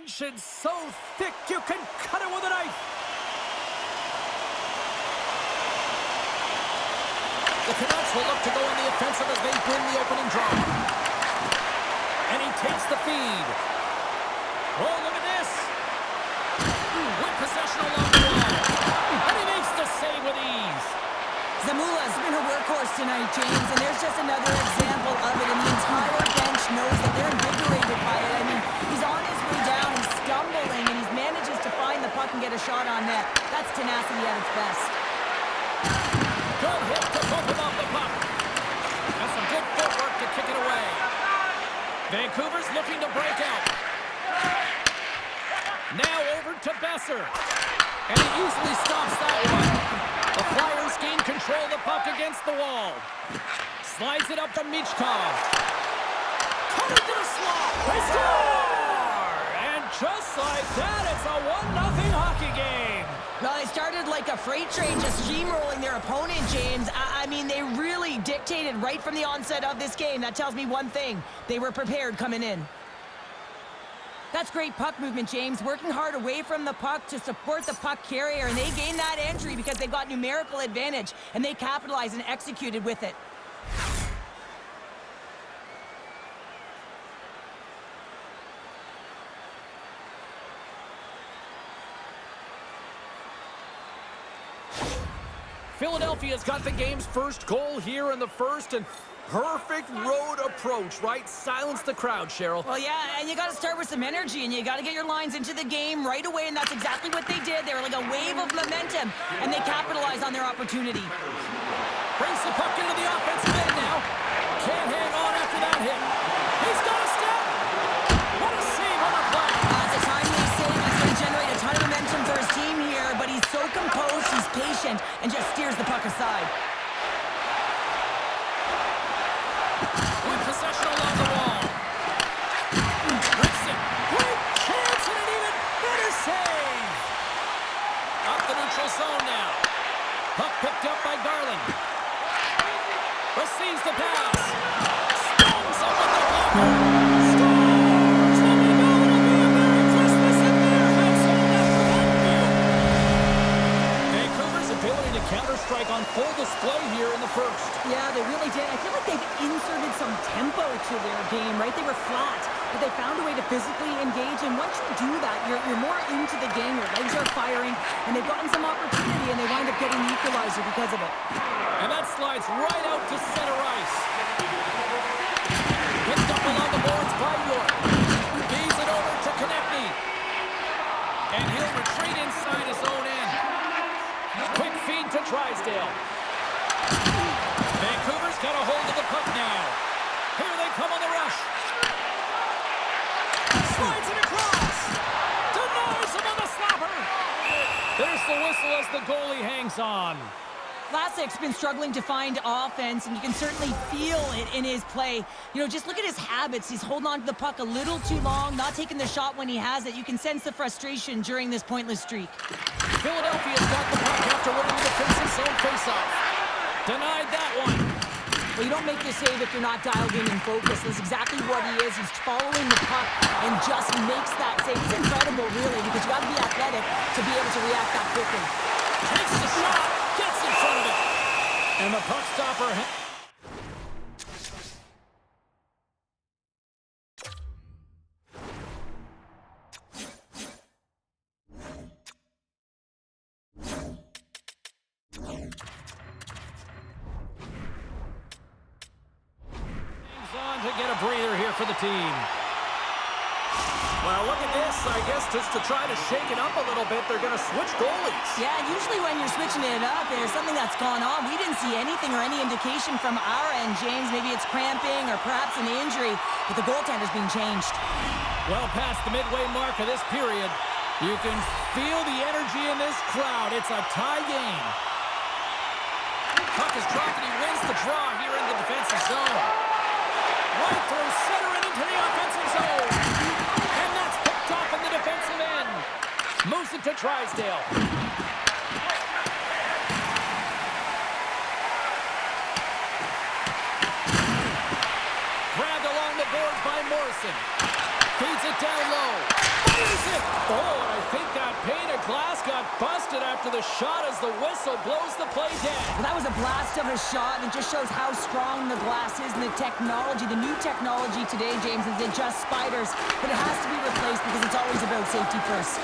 tension so thick you can cut it with a knife. The Canucks will look to go on the offensive as they win the opening draw. And he takes the feed. Oh, look at this. With possession along the wall. And he makes the save with ease. Zamula's been a workhorse tonight, James, and there's just another example of it, and the entire bench knows that they're invigorated by it. I mean, he's on his way down, he's stumbling, and he manages to find the puck and get a shot on net. That's tenacity at its best. Good hit to bump him off the puck. That's some good footwork to kick it away. Vancouver's looking to break out. Now over to Besser. And he easily stops that one. The Flyers gain control of the puck against the wall. Slides it up to Michkov. Cut into the slot. They score! And just like that, it's a 1-0 hockey game. Well, they started like a freight train, just steamrolling their opponent, James. I mean, they really dictated right from the onset of this game. That tells me one thing. They were prepared coming in. That's great puck movement, James. Working hard away from the puck to support the puck carrier, and they gained that entry because they've got numerical advantage, and they capitalized and executed with it. Philadelphia's got the game's first goal here in the first, and perfect road approach, right? Silence the crowd, Cheryl. Well, yeah, and you got to start with some energy, and you got to get your lines into the game right away, and that's exactly what they did. They were like a wave of momentum, and they capitalized on their opportunity. Brings the puck into the offensive end now. Can't hang on after that hit. He's got a step. What a save on the play. It's a timely save. It's going to generate a ton of momentum for his team here, but he's so composed, he's patient, and just steers the puck aside. With possession along the wall. Rips it. Great chance and an even better save. Up the neutral zone now. Puck picked up by Garland. Receives the pass. Stones up with the blocker. Scores! And we know it'll be a Merry Christmas in their household after that view. Vancouver's ability to counter-strike on full display here in the first. Yeah, they really did. I feel like they've inserted some tempo to their game, right? They were flat, but they found a way to physically engage, and once you do that, you're more into the game. Your legs are firing, and they've gotten some opportunity, and they wind up getting the equalizer because of it. And that slides right out to center ice. Picked up along the boards by York. Feeds it over to Konechny. And he'll retreat inside his own end. Quick feed to Drysdale. Vancouver's got a hold of the puck now. Here they come on the rush. Slides it across. Denies him on the slapper. There's the whistle as the goalie hangs on. Vlasic's been struggling to find offense, and you can certainly feel it in his play. You know, just look at his habits. He's holding on to the puck a little too long, not taking the shot when he has it. You can sense the frustration during this pointless streak. Philadelphia's got the puck after winning the defensive zone faceoff. Denied that one. Well, you don't make the save if you're not dialed in and focused. That's exactly what he is. He's following the puck and just makes that save. It's incredible, really, because you got to be athletic to be able to react that quickly. Takes the shot, gets in front of it. And the puck stopper. On to get a breather here for the team. Well, look at this. I guess just to try to shake it up a little bit, they're going to switch goalies. Yeah, usually when you're switching it up, there's something that's gone on. We didn't see anything or any indication from our end, James. Maybe it's cramping or perhaps an injury, but the goaltender's being changed. Well past the midway mark of this period, you can feel the energy in this crowd. It's a tie game. Puck is dropped and he wins the draw here in the defensive zone. Right through center and into the offensive zone. And that's picked off in the defensive end. Moves it to Drysdale. Grabbed along the boards by Morrison. Feeds it down low. Fires it. Oh, and I think that pane of glass got busted after the shot as the whistle blows the play dead. Well, that was a blast of a shot, and it just shows how strong the glass is and the technology. The new technology today, James, is just spiders, but it has to be replaced because it's always about safety first.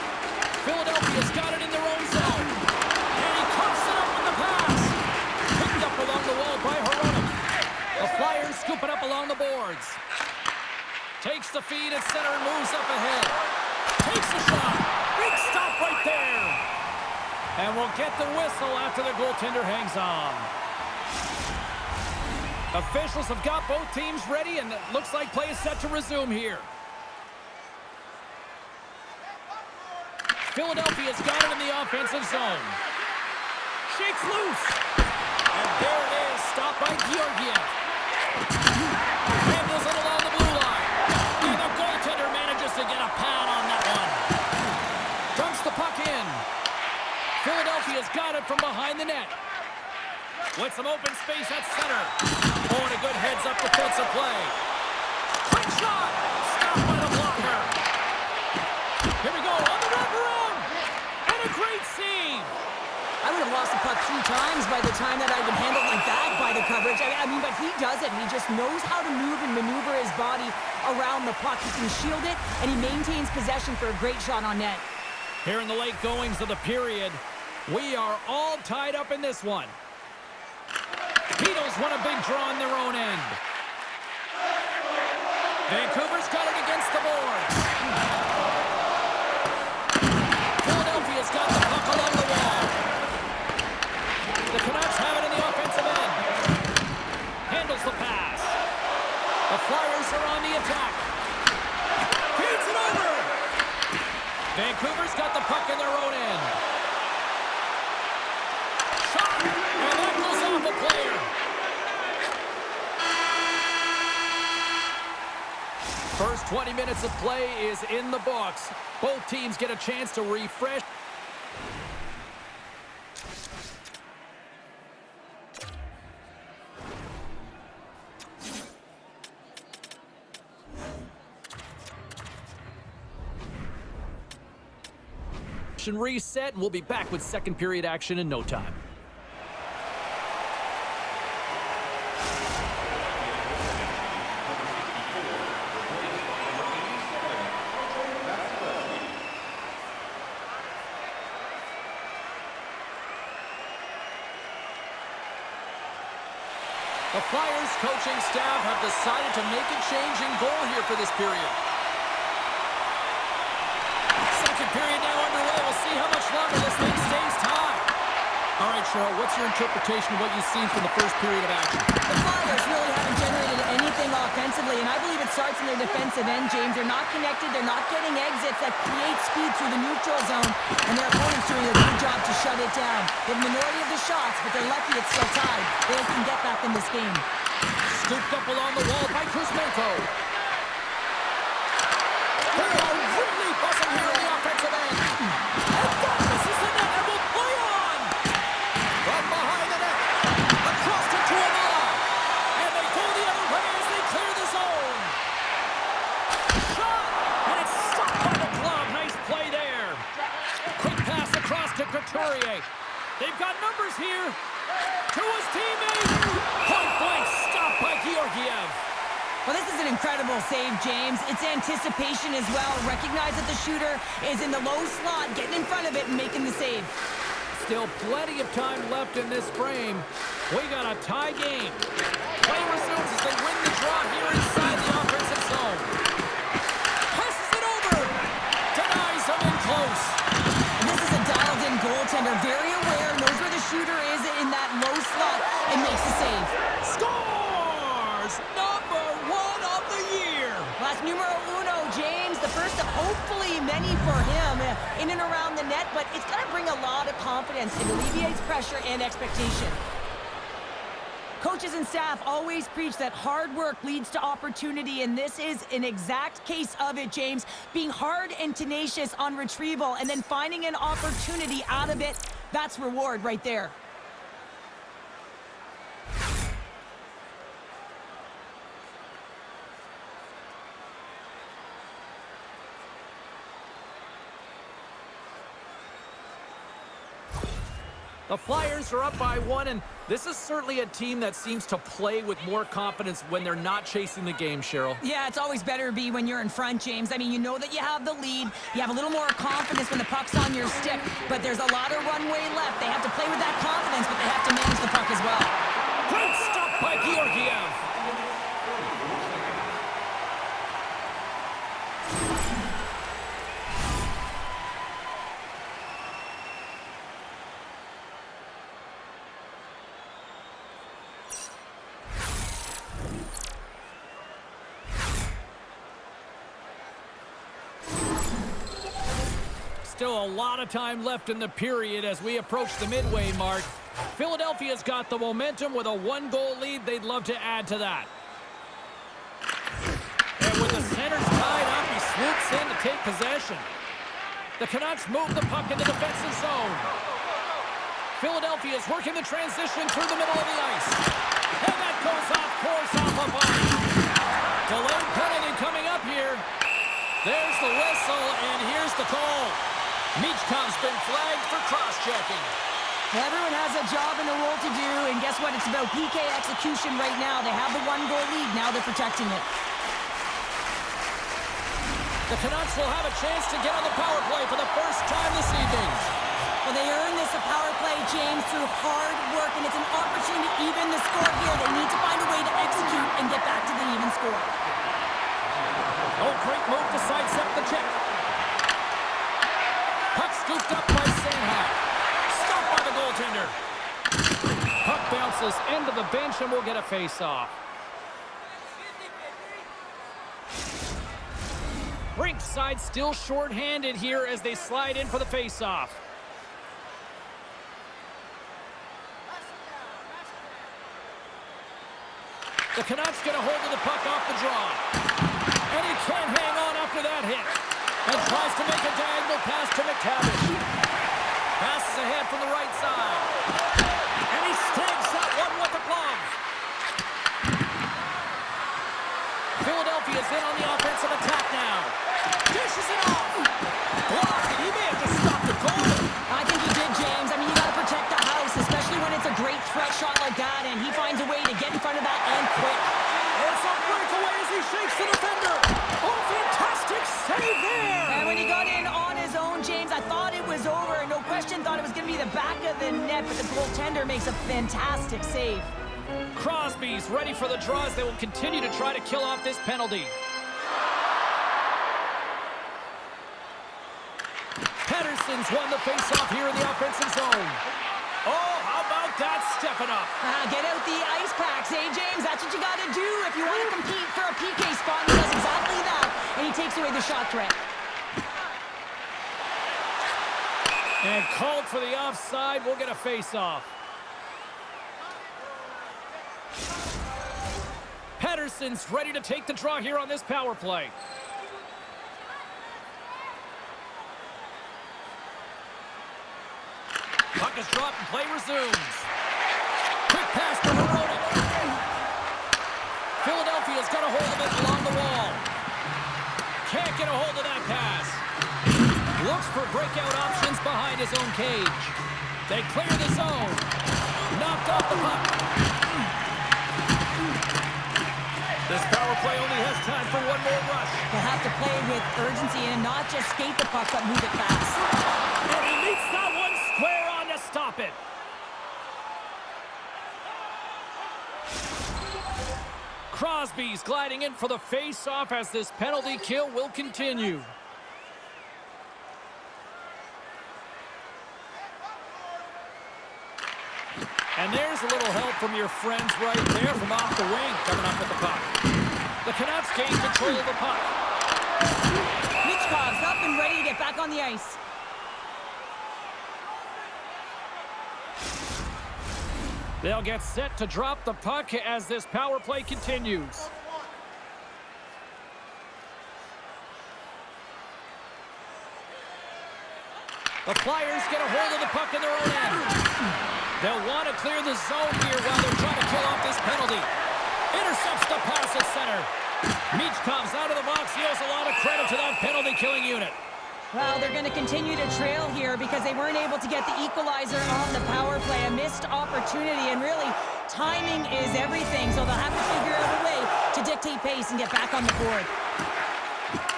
Philadelphia's got it in their own zone. And he cuffs it up with the pass. Picked up along the wall by Hronek. The Flyers scoop it up along the boards. Takes the feed at center and moves up ahead. Takes a shot. Big stop right there. And we'll get the whistle after the goaltender hangs on. Officials have got both teams ready, and it looks like play is set to resume here. Philadelphia's got it in the offensive zone. Shakes loose. And there it is. Stopped by Georgiev. Handles it along the blue line. And the goaltender manages to get a pad on that one. Dumps the puck in. Philadelphia's got it from behind the net. With some open space at center. Oh, and a good heads-up defensive play. Quick shot. Stopped by the blocker. Here we go. On the wraparound. And a great save. I would have lost the puck 3 times by the time that I'd been handled like that by the coverage. I mean, but he does it. He just knows how to move and maneuver his body around the puck. He can shield it, and he maintains possession for a great shot on net. Here in the late goings of the period, we are all tied up in this one. Beatles want a big draw on their own end. Vancouver's got it against the boards. Philadelphia's got the puck along the wall. The Canucks have it in the offensive end. Handles the pass. The Flyers are on the attack. Feeds it over. Vancouver's got the puck in their own end. Shot. And that goes off a player. First 20 minutes of play is in the books. Both teams get a chance to refresh. Reset, and we'll be back with second period action in no time. The Flyers coaching staff have decided to make a change in goal here for this period. Second period now underway. We'll see how much longer this thing stays tied. All right, Cheryl, what's your interpretation of what you've seen from the first period of action? The Flyers really haven't generated anything offensively, and I believe it starts in their defensive end, James. They're not connected. They're not getting exits that create speed through the neutral zone, and their opponent's doing a good job to shut it down. The minority of the shots, but they're lucky it's still tied. They can get back in this game. Scooped up along the wall by Kuzmenko. They are really buzzing here in the offensive end. And that misses the net and will play on. From behind the net. Across to Tuamala. And they go the other way as they clear the zone. Shot. And it's stopped by the glove. Nice play there. Quick pass across to Couturier. They've got numbers here. To his teammate. Point blank stopped by Georgiev. Well, this is an incredible save, James. It's anticipation as well. Recognize that the shooter is in the low slot, getting in front of it and making the save. Still plenty of time left in this frame. We got a tie game. Play resumes as they win the draw here inside the offensive zone. Passes it over. Denies him in close. And this is a dialed-in goaltender. Very aware, knows where the shooter is in that low slot and makes the save. Scores! Number 1 of the year. That's numero uno, James. The first of hopefully many for him in and around the net, but it's going to bring a lot of confidence. It alleviates pressure and expectation. Coaches and staff always preach that hard work leads to opportunity, and this is an exact case of it, James. Being hard and tenacious on retrieval and then finding an opportunity out of it, that's reward right there. The Flyers are up by 1, and this is certainly a team that seems to play with more confidence when they're not chasing the game, Cheryl. Yeah, it's always better to be when you're in front, James. I mean, you know that you have the lead. You have a little more confidence when the puck's on your stick, but there's a lot of runway left. They have to play with that confidence, but they have to manage the puck as well. Great stop by Georgiev. Still a lot of time left in the period as we approach the midway mark. Philadelphia's got the momentum with a 1-goal lead. They'd love to add to that. And with the centers tied up, he swoops in to take possession. The Canucks move the puck into defensive zone. Philadelphia's working the transition through the middle of the ice. And that goes off course off a body. Delayed penalty coming up here. There's the whistle, and here's the call. Michkov's been flagged for cross-checking. Everyone has a job and a role to do, and guess what? It's about PK execution right now. They have the 1-goal lead. Now they're protecting it. The Canucks will have a chance to get on the power play for the first time this evening. Well, they earned this a power play, James, through hard work, and it's an opportunity to even the score here. They need to find a way to execute and get back to the even score. Oh, great move to sidestep the check. Puck scooped up by Sanheim. Stopped by the goaltender. Puck bounces into the bench and we'll get a face-off. Rinkside still short-handed here as they slide in for the face-off. The Canucks get a hold of the puck off the draw. And he can't hang on after that hit. And tries to make a diagonal pass to McTavish. Passes ahead from the right side. And he snags that one with the glove. Philadelphia's in on the offensive attack now. Dishes it off. Blocked, and he may have just stopped the goal. I think he did, James. I mean, you got to protect the house, especially when it's a great threat shot like that, and he finds a way to get in front of that and quick. It's a breakaway as he shakes the defender. Oh, fantastic save there. And when he got in on his own, James, I thought it was over. No question, thought it was going to be the back of the net, but the goaltender makes a fantastic save. Crosby's ready for the draws. They will continue to try to kill off this penalty. Pettersson's won the faceoff here in the offensive zone. Oh, how about that stepping up? Get out the ice packs, eh, James? That's what you got to do if you want to compete for a PK spot. He does exactly that, and he takes away the shot threat. And called for the offside. We'll get a face-off. Pettersson's ready to take the draw here on this power play. Puck is dropped and play resumes. Quick pass to Hironic. Philadelphia's got a hold of it along the wall. Can't get a hold of that pass. Looks for breakout options behind his own cage. They clear the zone. Knocked off the puck. This power play only has time for one more rush. They'll have to play with urgency and not just skate the puck, but move it fast. And he meets that one square on to stop it. Crosby's gliding in for the face-off as this penalty kill will continue. And there's a little help from your friends right there from off the wing coming up with the puck. The Canucks gain control of the puck. Michkov's up and ready to get back on the ice. They'll get set to drop the puck as this power play continues. The Flyers get a hold of the puck in their own end. They'll want to clear the zone here while they're trying to kill off this penalty. Intercepts the pass at center. Michkov's out of the box. He owes a lot of credit to that penalty-killing unit. Well, they're going to continue to trail here because they weren't able to get the equalizer on the power play. A missed opportunity, and really, timing is everything, so they'll have to figure out a way to dictate pace and get back on the board.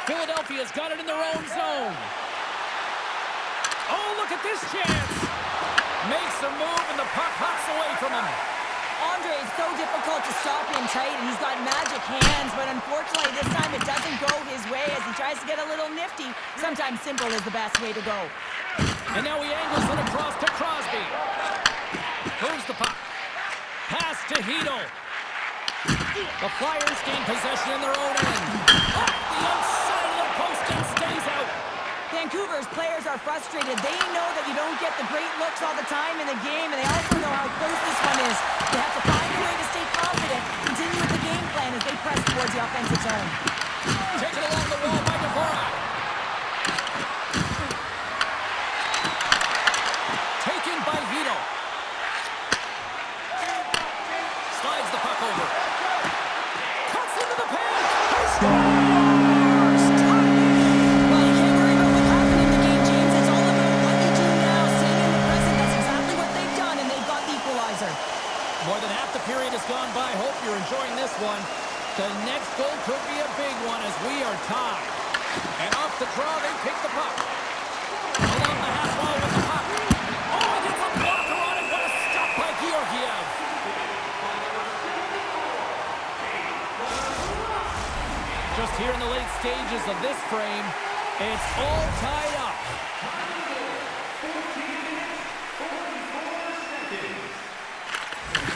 Philadelphia's got it in their own zone. Oh, look at this chance. Makes a move, and the puck hops away from him. Andre is so difficult to stop in tight, and he's got magic hands, but unfortunately this time it doesn't go his way as he tries to get a little nifty. Sometimes simple is the best way to go. And now he angles it across to Crosby. Moves the puck. Pass to Hedl. The Flyers gain possession in their own end. Off the outside of the post and stays out. Vancouver's players are frustrated. They know that you don't get the great looks all the time in the game, and they also know how close this one is. They have to find a way to stay confident, continue with the game plan as they press towards the offensive zone. Taken along the wall by Dvorak. Taken by Hedl. Slides the puck over. Cuts into the paint. He scores! Well, you can't worry about what happened in the game, James. It's all about what you do now, staying in the present. That's exactly what they've done, and they've got the equalizer. More than half the period has gone by. Hope you're enjoying this one. The next goal could be a big one as we are tied. And off the draw, they pick the puck. Along the half wall with the puck. Oh, he gets a blocker on it. What a stop by Georgiev. Just here in the late stages of this frame, it's all tied up.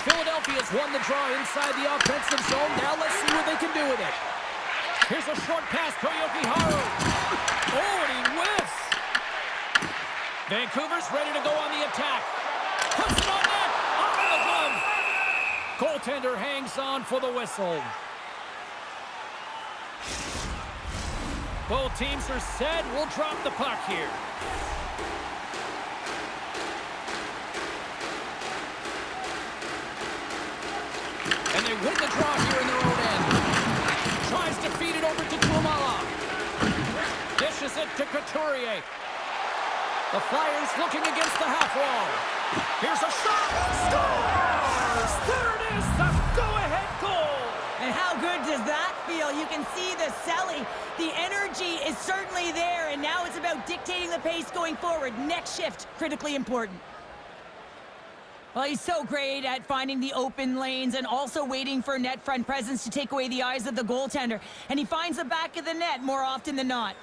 Philadelphia's won the draw inside the offensive zone. Now let's see what they can do with it. Here's a short pass, Koyoki Haru. Oh, and he whiffs. Vancouver's ready to go on the attack. Puts it on net. Off the glove. Goaltender hangs on for the whistle. Both teams are set. We'll drop the puck here. And they win the draw here in their own end. Tries to feed it over to Tumala. Dishes it to Couturier. The Flyers looking against the half wall. Here's a shot. Scores! There it is, the go-ahead goal. And how good does that feel? You can see the selling. The energy is certainly there, and now it's about dictating the pace going forward. Next shift, critically important. Well, he's so great at finding the open lanes and also waiting for net front presence to take away the eyes of the goaltender. And he finds the back of the net more often than not.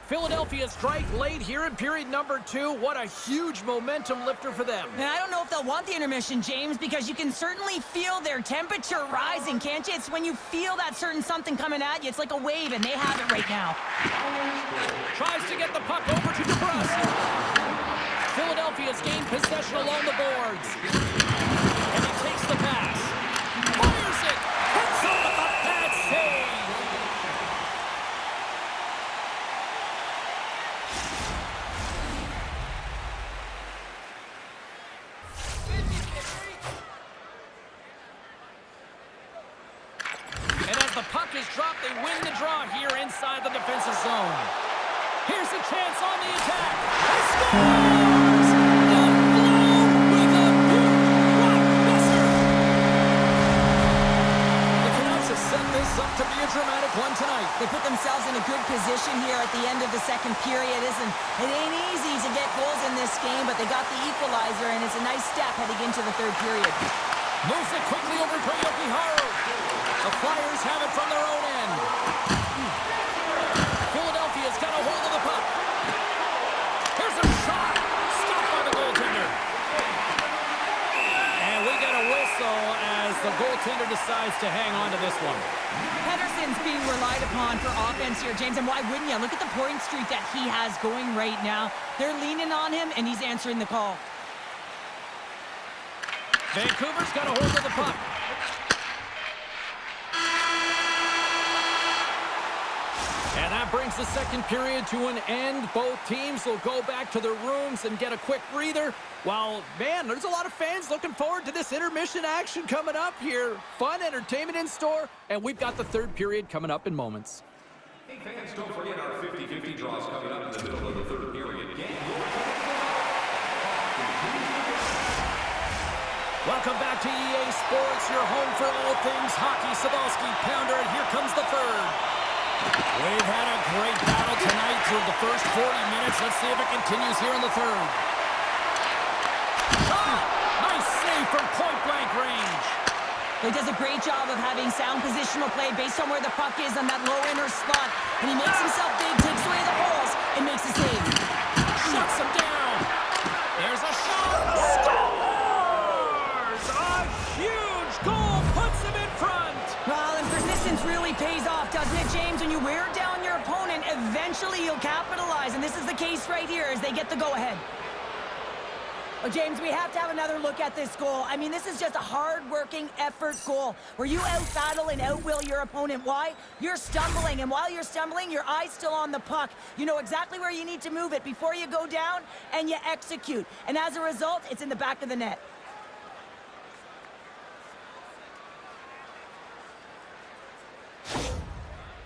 Philadelphia strike late here in period number 2. What a huge momentum lifter for them. And I don't know if they'll want the intermission, James, because you can certainly feel their temperature rising, can't you? It's when you feel that certain something coming at you. It's like a wave, and they have it right now. Tries to get the puck over to DeBrusque. Philadelphia's gained possession along the boards. And he takes the pass. Fires it. Hits him with a bad save. The puck is dropped. They win the draw here inside the defensive zone. Here's a chance on the attack. He scores! The blow with a big blockbuster. The Canucks have set this up to be a dramatic one tonight. They put themselves in a good position here at the end of the second period. It ain't easy to get goals in this game, but they got the equalizer, and it's a nice step heading into the third period. Moves it quickly over Koyoki Haru. The Flyers have it from their own end. Philadelphia's got a hold of the puck. Here's a shot. Stopped by the goaltender. And we get a whistle as the goaltender decides to hang on to this one. Pedersen's being relied upon for offense here, James, and why wouldn't you? Look at the point streak that he has going right now. They're leaning on him, and he's answering the call. Vancouver's got a hold of the puck. And that that brings the second period to an end. Both teams will go back to their rooms and get a quick breather. While, man, there's a lot of fans looking forward to this intermission action coming up here. Fun entertainment in store, and we've got the third period coming up in moments. Hey fans, don't forget our 50-50 draws coming up in the middle of the third period. Welcome back to EA Sports, your home for all things hockey. Cybulski, Pounder, and here comes the third. We've had a great battle tonight through the first 40 minutes. Let's see if it continues here in the third. Shot! Nice save from point-blank range. He does a great job of having sound positional play based on where the puck is on that low inner slot. And he makes himself big, takes away the holes, and makes a save. Shuts him down. There's a shot. Scores! A huge goal puts him in front. Well, and persistence really pays off, doesn't it, James? When you wear down your opponent, eventually you'll capitalize. And this is the case right here as they get the go-ahead. Well, James, we have to have another look at this goal. I mean, this is just a hard-working effort goal where you out-battle and out-will your opponent. Why? You're stumbling, and while you're stumbling, your eye's still on the puck. You know exactly where you need to move it before you go down, and you execute. And as a result, it's in the back of the net.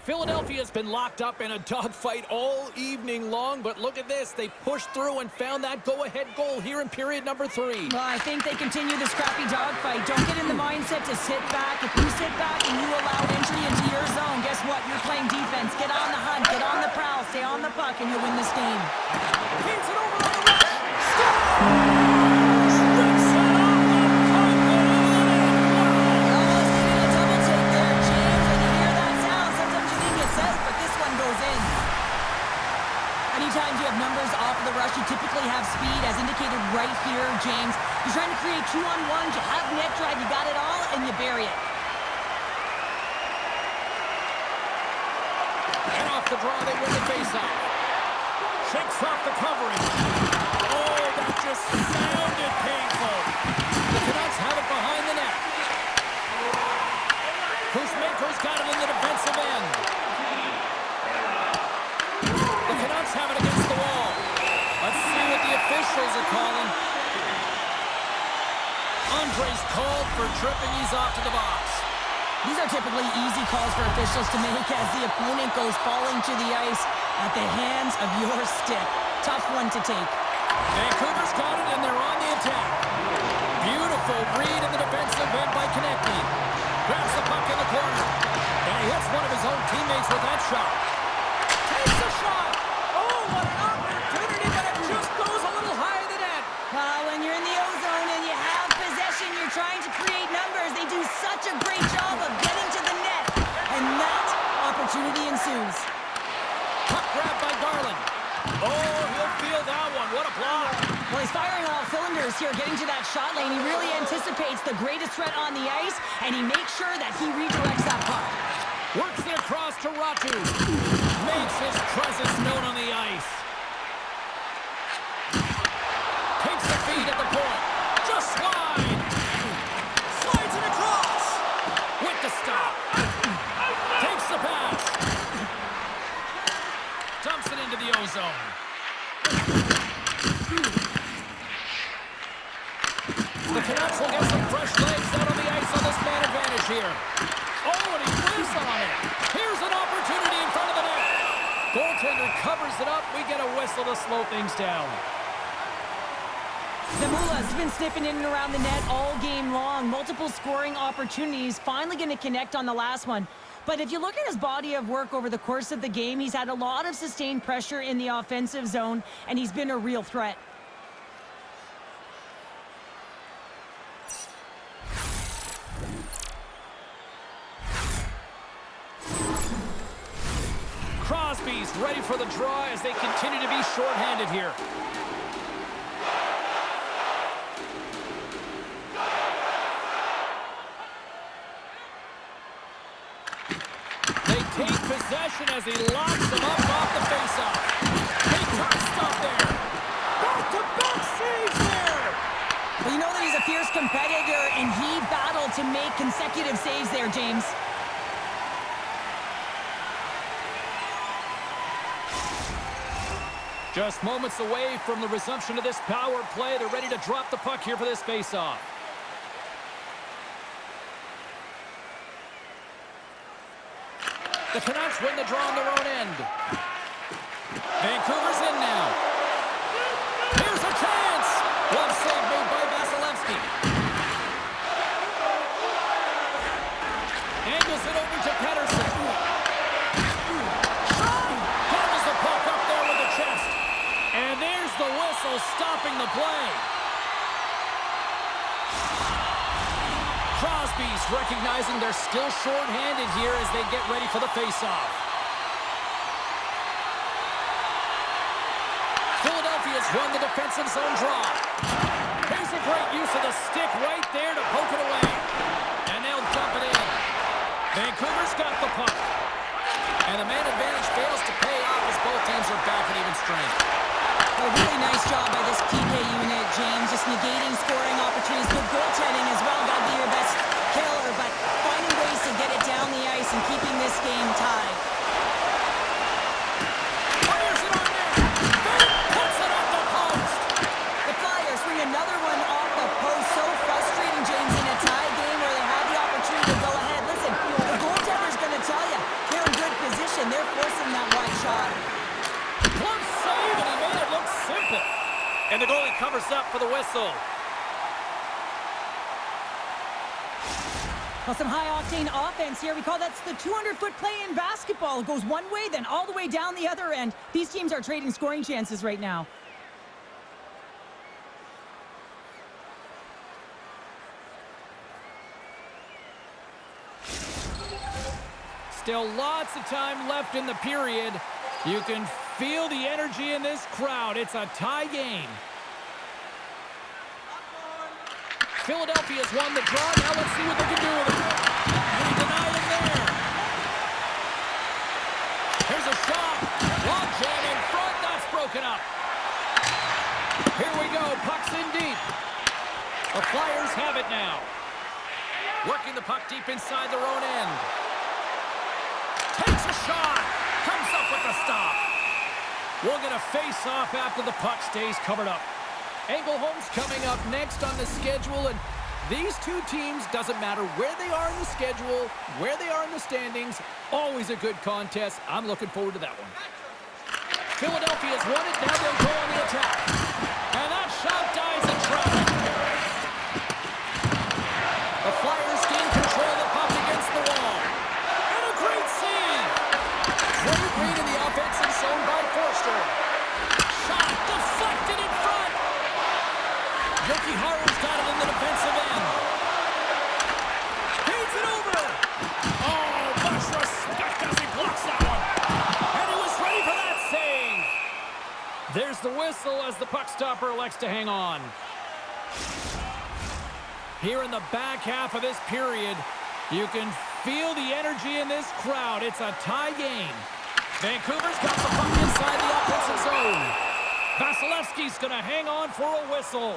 Philadelphia's been locked up in a dogfight all evening long, but look at this. They pushed through and found that go-ahead goal here in period number 3. Well, I think they continue this crappy dogfight. Don't get in the mindset to sit back. If you sit back and you allow entry into your zone, guess what? You're playing defense. Get on the hunt, get on the prowl, stay on the puck, and you'll win this game. Feeds it over on the rush. Stop! Strips it off the puck and on it. Wow! Almost did a double take there, James. When you hear that sound, sometimes you think it's out, but this one goes in. Anytime you have numbers off of the rush, you typically have speed, as indicated right here, James. You're trying to create 2-on-1s, you have net drive, you got it all, and you bury it. And off the draw, they win the faceoff. Shakes off the covering. Oh, that just sounded painful. The Canucks have it behind the net. Kuzmenko's got it in the defensive end. The Canucks have it against the wall. Let's see what the officials are calling. Andre's called for tripping. He's off to the box. These are typically easy calls for officials to make as the opponent goes falling to the ice at the hands of your stick. Tough one to take. Vancouver's got it, and they're on the attack. Beautiful read in the defensive end by Konecny. Grabs the puck in the corner. And he hits one of his own teammates with that shot. Takes a shot. Oh, what an opportunity, but it just goes a little high of the net. Well, when you're in the O-zone and you have possession, you're trying to create numbers. They do such a great job of getting to the net. And that opportunity ensues. Puck grabbed by Garland. Oh, he'll feel that one. What a block. Well, he's firing all cylinders here, getting to that shot lane. He really anticipates the greatest threat on the ice, and he makes sure that he redirects that puck. Works it across to Ratu. Makes his presence known on the ice. Takes the feed at the point. Just slide. Slides it across. With the stop. Takes the pass. Dumps it into the O-zone. The Canucks will get some fresh legs out on the ice on this man advantage here. Oh, and he whiffs on it. Here's an opportunity in front of the net. Goaltender covers it up. We get a whistle to slow things down. Zamula's been sniffing in and around the net all game long. Multiple scoring opportunities. Finally going to connect on the last one. But if you look at his body of work over the course of the game, he's had a lot of sustained pressure in the offensive zone, and he's been a real threat. Crosby's ready for the draw as they continue to be shorthanded here. They take possession as he locks them up off the faceoff. Big time stop there. Back-to-back saves there. Well, you know that he's a fierce competitor, and he battled to make consecutive saves there, James. Just moments away from the resumption of this power play. They're ready to drop the puck here for this faceoff. The Canucks win the draw on their own end. Vancouver's in now. Here's a chance! Glove save made by Vasilevsky. Angles it over to Pettersson. Follows the puck up there with the chest. And there's the whistle stopping the play. Crosby's recognizing they're still short-handed here as they get ready for the face-off. Philadelphia's won the defensive zone draw. Here's a great use of the stick right there to poke it away. And they'll dump it in. Vancouver's got the puck. And the man advantage fails to pay off as both teams are back at even strength. A really nice job by this PK unit, James. Just negating scoring opportunities. Good goaltending as well. Got to be your best killer, but finding ways to get it down the ice and keeping this game tied. Fires it on net. Then puts it off the post. The Flyers bring another one off the post. So frustrating, James, in a tie game where they had the opportunity to go ahead. Listen, the goaltender's going to tell you they're in good position. They're forcing that wide shot. Glove save, and he made it look simple. And the goalie covers up for the whistle. Well, some high-octane offense here. We call that the 200-foot play in basketball. It goes one way, then all the way down the other end. These teams are trading scoring chances right now. Still lots of time left in the period. You can feel the energy in this crowd. It's a tie game. Philadelphia's won the draw. Now let's see what they can do with it. And he denied him there. Here's a shot. Long jam in front. That's broken up. Here we go. Puck's in deep. The Flyers have it now. Working the puck deep inside their own end. Takes a shot. Comes up with the stop. We'll get a face-off after the puck stays covered up. Engelholm's coming up next on the schedule, and these two teams, doesn't matter where they are in the schedule, where they are in the standings, always a good contest. I'm looking forward to that one. Philadelphia's won it. Now they'll go on the attack. And that shot dies in traffic. The Flyers gain control of the puck against the wall. And a great save. Great read in the offensive zone by Forster. Shot deflected in front. Yoki Haru's got it in the defensive end. Feeds it over. Oh, much respect as he blocks that one. And he was ready for that save. There's the whistle as the puck stopper elects to hang on. Here in the back half of this period, you can feel the energy in this crowd. It's a tie game. Vancouver's got the puck inside the offensive zone. Vasilevsky's going to hang on for a whistle.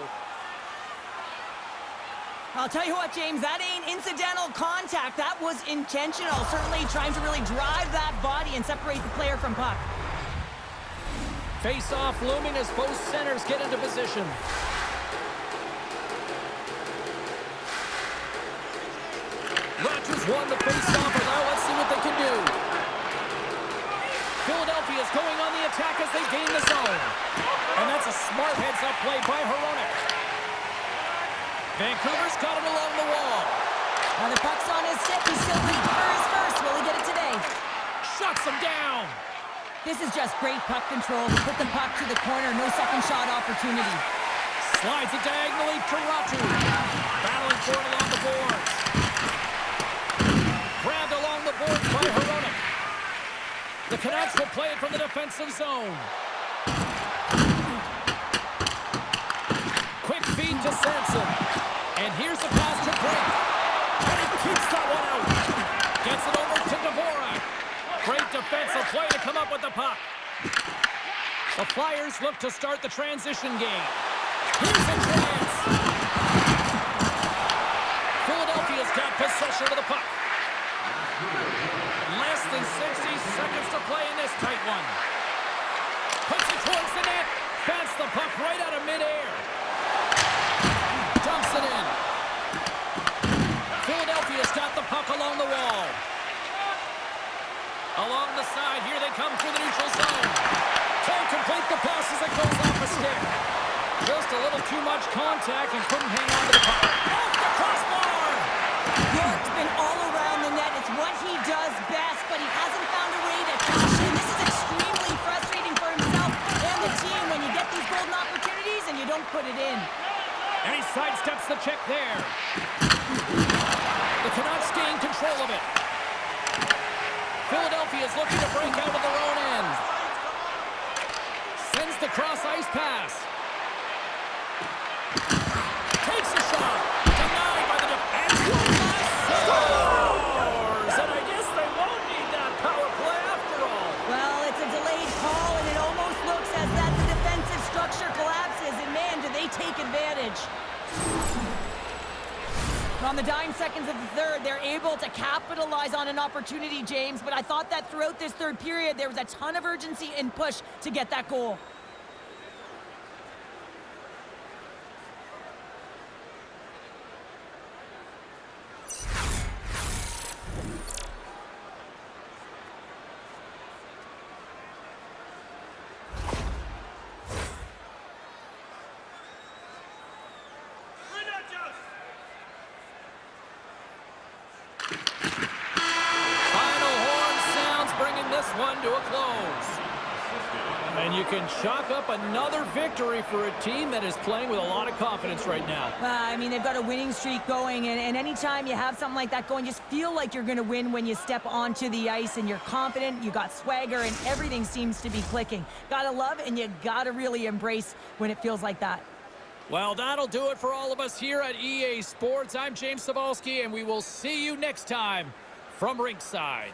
I'll tell you what, James, that ain't incidental contact. That was intentional. Certainly trying to really drive that body and separate the player from puck. Face-off looming as both centers get into position. Rogers won the face-off, and now let's see what they can do. Philadelphia's going on the attack as they gain the zone. And that's a smart heads-up play by Hronek. Vancouver's got it along the wall. Now the puck's on his stick. He's still looking for his first. Will he get it today? Shuts him down. This is just great puck control. He put the puck to the corner. No second shot opportunity. Slides it diagonally to Ratu. Battling for it along the boards. Grabbed along the boards by Hronek. The Canucks will play it from the defensive zone. Quick feed to Sanson. And here's the pass to Brink. And he keeps that one out. Gets it over to Dvorak. Great defensive play to come up with the puck. The Flyers look to start the transition game. Here's a chance. Philadelphia's got possession of the puck. Less than 60 seconds to play in this tight one. Puts it towards the net. Along the side, here they come through the neutral zone. Can't complete the pass as it goes off a stick. Just a little too much contact and couldn't hang on to the puck. Off the crossbar! York's been all around the net. It's what he does best, but he hasn't found a way to cash in. This is extremely frustrating for himself and the team when you get these golden opportunities and you don't put it in. And he sidesteps the check there. The Canucks gain control of it. Philadelphia is looking to break out of their own end. Sends the cross-ice pass. Takes a shot. Denied by the defense. Scores! And I guess they won't need that power play after all. Well, it's a delayed call, and it almost looks as that the defensive structure collapses, and man, do they take advantage. On the dying seconds of the third, they're able to capitalize on an opportunity, James, but I thought that throughout this third period, there was a ton of urgency and push to get that goal. One to a close. And you can chalk up another victory for a team that is playing with a lot of confidence right now. I mean, they've got a winning streak going, and anytime you have something like that going, just feel like you're going to win when you step onto the ice, and you're confident, you got swagger, and everything seems to be clicking. Gotta love, and you gotta really embrace when it feels like that. Well, that'll do it for all of us here at EA Sports. I'm James Cybulski, and we will see you next time from Rinkside.